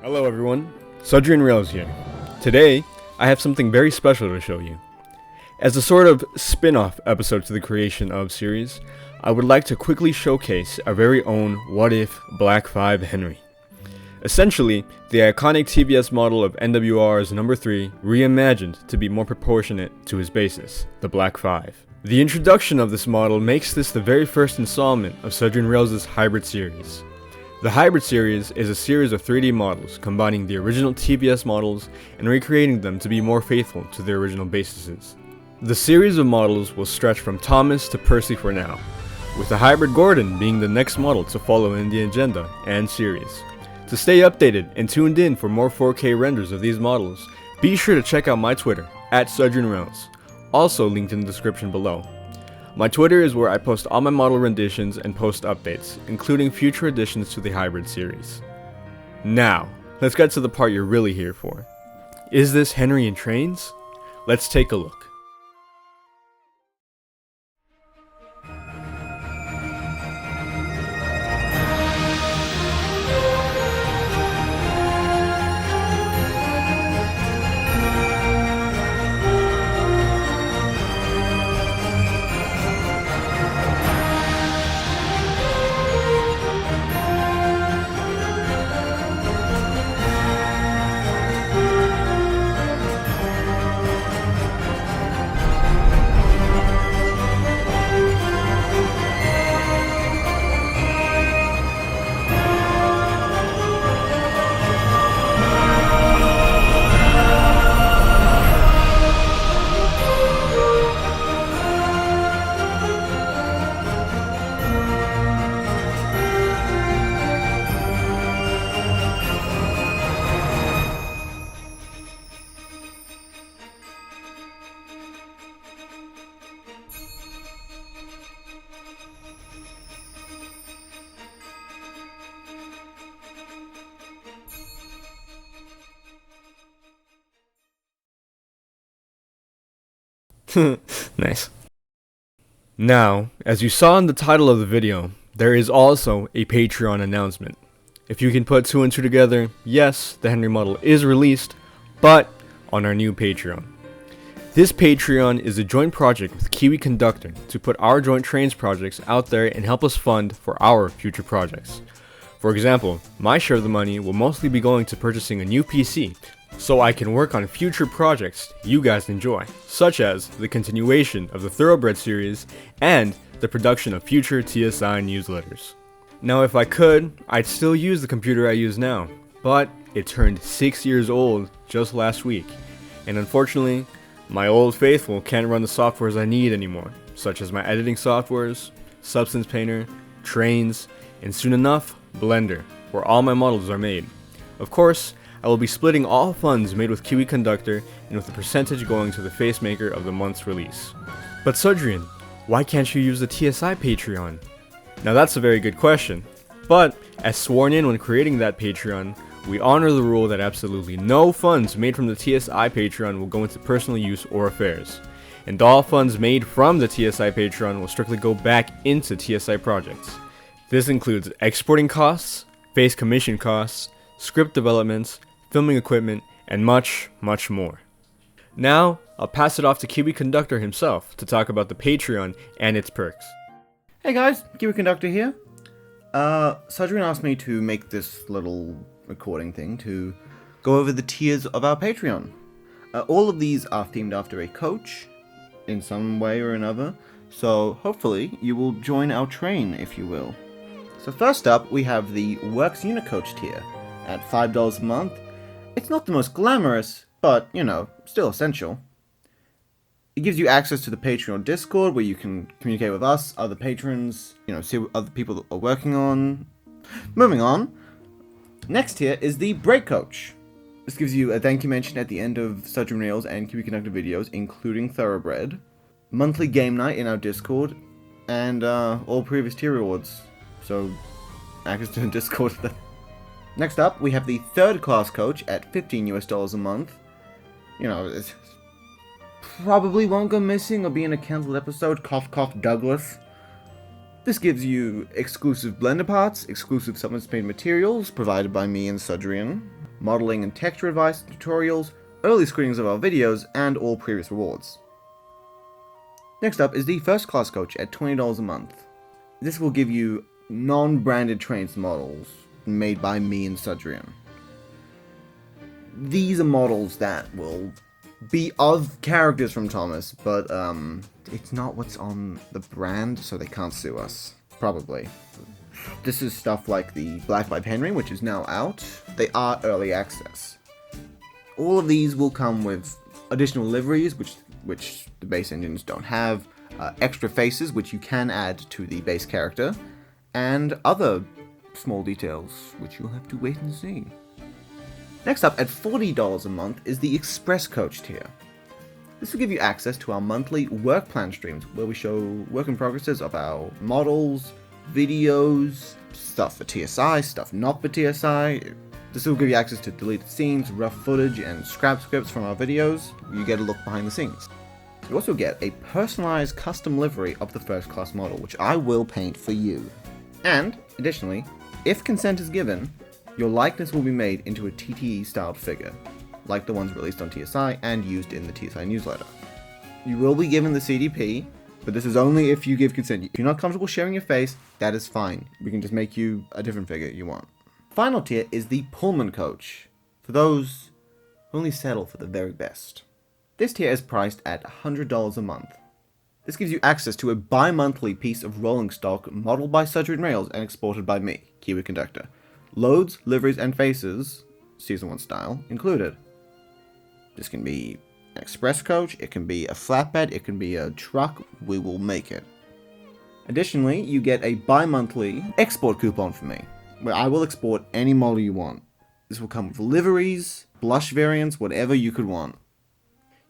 Hello everyone, SudrianRails here. Today, I have something very special to show you. As a sort of spin-off episode to the Creation Of series, I would like to quickly showcase our very own What If Black 5 Henry. Essentially, the iconic TBS model of NWR's number 3 reimagined to be more proportionate to his basis, the Black 5. The introduction of this model makes this the very first installment of SudrianRails' Hybrid series. The Hybrid series is a series of 3D models combining the original TBS models and recreating them to be more faithful to their original bases. The series of models will stretch from Thomas to Percy for now, with the Hybrid Gordon being the next model to follow in the agenda and series. To stay updated and tuned in for more 4K renders of these models, be sure to check out my Twitter, @SudrianRails, also linked in the description below. My Twitter is where I post all my model renditions and post updates, including future additions to the Hybrid series. Now, let's get to the part you're really here for. Is this Henry in trains? Let's take a look. Nice. Now, as you saw in the title of the video, there is also a Patreon announcement. If you can put 2 and 2 together, yes, the Henry model is released, but on our new Patreon. This Patreon is a joint project with KiwiConductor to put our joint trains projects out there and help us fund for our future projects. For example, my share of the money will mostly be going to purchasing a new PC, so I can work on future projects you guys enjoy, such as the continuation of the Thoroughbred series and the production of future TSI newsletters. Now if I could, I'd still use the computer I use now, but it turned 6 years old just last week, and unfortunately, my old faithful can't run the softwares I need anymore, such as my editing softwares, Substance Painter, Trains, and soon enough, Blender, where all my models are made. Of course, I will be splitting all funds made with KiwiConductor and with a percentage going to the face maker of the month's release. But Sudrian, why can't you use the TSI Patreon? Now that's a very good question, but as sworn in when creating that Patreon, we honor the rule that absolutely no funds made from the TSI Patreon will go into personal use or affairs, and all funds made from the TSI Patreon will strictly go back into TSI projects. This includes exporting costs, face commission costs, script developments, filming equipment, and much, much more. Now, I'll pass it off to KiwiConductor himself to talk about the Patreon and its perks. Hey guys, KiwiConductor here. Sudrian asked me to make this little recording thing to go over the tiers of our Patreon. All of these are themed after a coach, in some way or another, so hopefully you will join our train, if you will. So first up, we have the Works Unicoach tier. At $5 a month, it's not the most glamorous, but, you know, still essential. It gives you access to the Patreon Discord, where you can communicate with us, other patrons, you know, see what other people are working on. Moving on. Next tier is the Break Coach. This gives you a thank you mention at the end of SudrianRails and KiwiConductor videos, including Thoroughbred, monthly game night in our Discord, and all previous tier rewards. So, access to the Discord. Next up, we have the Third Class Coach at $15 a month. You know, it probably won't go missing or be in a cancelled episode. Cough, cough, Douglas. This gives you exclusive Blender parts, exclusive Substance Paint materials provided by me and Sudrian. modeling and texture advice, tutorials, early screenings of our videos, and all previous rewards. Next up is the First Class Coach at $20 a month. This will give you non-branded trains models made by me and Sudrian. These are models that will be of characters from Thomas, but it's not what's on the brand, so they can't sue us. Probably. This is stuff like the Black Vibe Henry, which is now out. They are early access. All of these will come with additional liveries, which the base engines don't have, extra faces, which you can add to the base character, and other small details, which you'll have to wait and see. Next up, at $40 a month, is the Express Coach tier. This will give you access to our monthly work plan streams, where we show work in progresses of our models, videos, stuff for TSI, stuff not for TSI. This will give you access to deleted scenes, rough footage, and scrap scripts from our videos. You get a look behind the scenes. You also get a personalized custom livery of the first class model, which I will paint for you. And, additionally, if consent is given, your likeness will be made into a TTE-styled figure, like the ones released on TSI and used in the TSI newsletter. You will be given the CDP, but this is only if you give consent. If you're not comfortable sharing your face, that is fine. We can just make you a different figure you want. Final tier is the Pullman Coach, for those who only settle for the very best. This tier is priced at $100 a month. This gives you access to a bi-monthly piece of rolling stock modeled by SudrianRails and exported by me, KiwiConductor. Loads, liveries, and faces, Season 1 style, included. This can be an express coach, it can be a flatbed, it can be a truck, we will make it. Additionally, you get a bi-monthly export coupon from me, where I will export any model you want. This will come with liveries, blush variants, whatever you could want.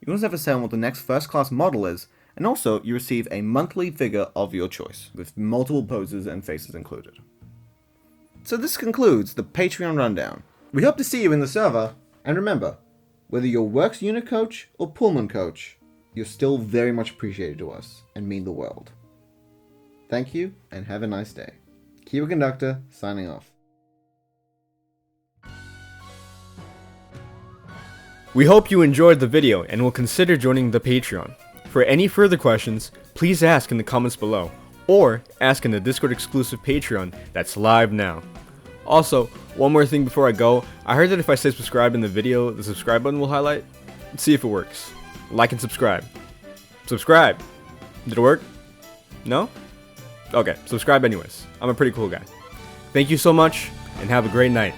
You also have a say on what the next first class model is, and also you receive a monthly figure of your choice, with multiple poses and faces included. So this concludes the Patreon rundown. We hope to see you in the server, and remember, whether you're Works Unit Coach or Pullman Coach, you're still very much appreciated to us and mean the world. Thank you, and have a nice day. KiwiConductor, signing off. We hope you enjoyed the video and will consider joining the Patreon. For any further questions, please ask in the comments below, or ask in the Discord exclusive Patreon that's live now. Also, one more thing before I go, I heard that if I say subscribe in the video, the subscribe button will highlight. Let's see if it works. Like and subscribe. Subscribe! Did it work? No? Okay, subscribe anyways. I'm a pretty cool guy. Thank you so much, and have a great night.